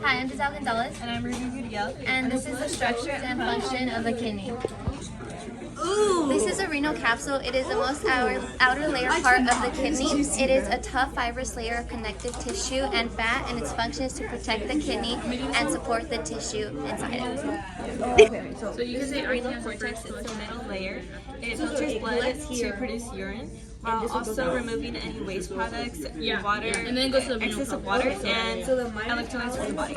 Hi, I'm Giselle Gonzalez, And I'm Ruby Gutierrez. and this is the structure and function of the kidney. Ooh! This is a renal capsule. It is the most outer layer part of the kidney. It is a tough fibrous layer of connective tissue and fat, and its function is to protect the kidney and support the tissue inside it. So you can say renal cortex is the middle layer. It filters blood to produce urine, while also removing any waste products, water, and then goes to the excess of water, and electrolytes from the body.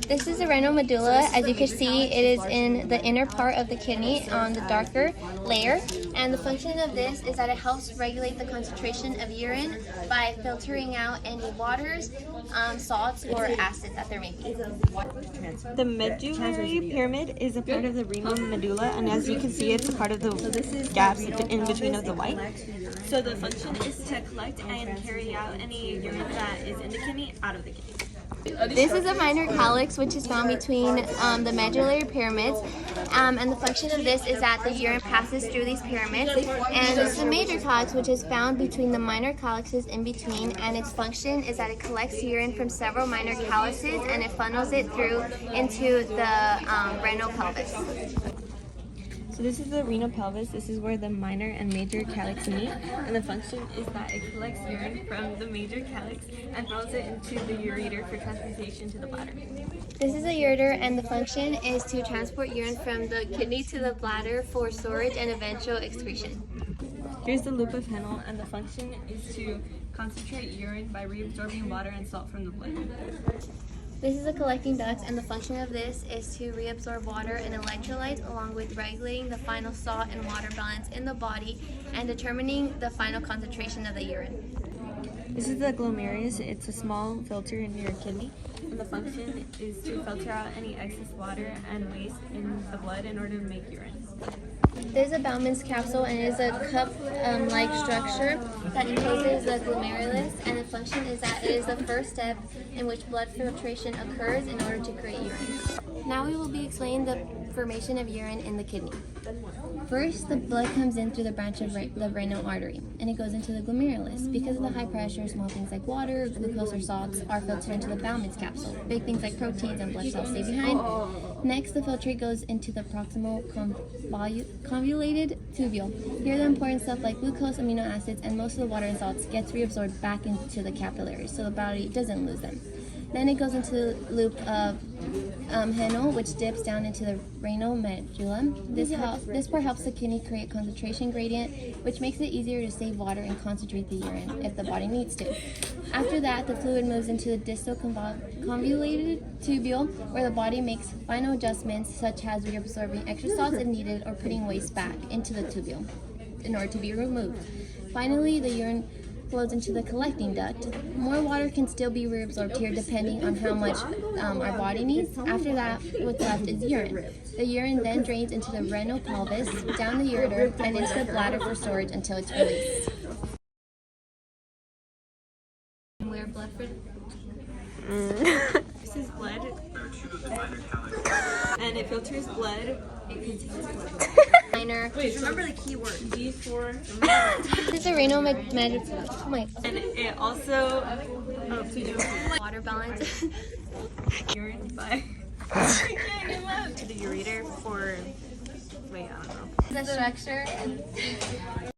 This is the renal medulla. As you can see, it is in the inner part of the kidney on the darker layer. And the function of this is that it helps regulate the concentration of urine by filtering out any waters, salts, or acids that there may be. The medullary pyramid is a part of the renal medulla, and as you can see, it's a part of the gaps in between of the white. So the function is to collect and carry out any urine that is in the kidney out of the kidney. This is a minor calyx, which is found between the medullary pyramids, and the function of this is that the urine passes through these pyramids. And this is a major calyx, which is found between the minor calyxes in between, and its function is that it collects urine from several minor calyxes and it funnels it through into the renal pelvis. So this is the renal pelvis. This is where the minor and major calyx meet, and the function is that it collects urine from the major calyx and funnels it into the ureter for transportation to the bladder. This is a ureter, and the function is to transport urine from the kidney to the bladder for storage and eventual excretion. Here's the loop of Henle, and the function is to concentrate urine by reabsorbing water and salt from the blood. This is a collecting duct, and the function of this is to reabsorb water and electrolytes along with regulating the final salt and water balance in the body and determining the final concentration of the urine. This is the glomerulus. It's a small filter in your kidney, and the function is to filter out any excess water and waste in the blood in order to make urine. There's a Bowman's capsule, and it is a cup-like structure that encloses the glomerulus, and the function is that it is the first step in which blood filtration occurs in order to create urine. Now we will be explaining the formation of urine in the kidney. First, the blood comes in through the branch of the renal artery, and it goes into the glomerulus. Because of the high pressure, small things like water, glucose, or salts are filtered into the Bowman's capsule. Big things like proteins and blood cells stay behind. Next, the filtrate goes into the proximal convoluted tubule. Here, the important stuff like glucose, amino acids, and most of the water and salts gets reabsorbed back into the capillaries, so the body doesn't lose them. Then it goes into the loop of Henle, which dips down into the renal medulla. This part helps the kidney create concentration gradient, which makes it easier to save water and concentrate the urine if the body needs to. After that, the fluid moves into the distal convoluted tubule, where the body makes final adjustments, such as reabsorbing extra salts if needed or putting waste back into the tubule in order to be removed. Finally, the urine flows into the collecting duct. More water can still be reabsorbed here depending on how much our body needs. After that, what's left is urine. The urine then drains into the renal pelvis, down the ureter, and into the bladder for storage until it's released. Where blood for This is blood, and it filters blood. It contains blood. minor. Wait, remember the key word. This is a renal medulla. Oh my. And it also Water balance. urine by to the ureter for, wait, I don't know. The structure.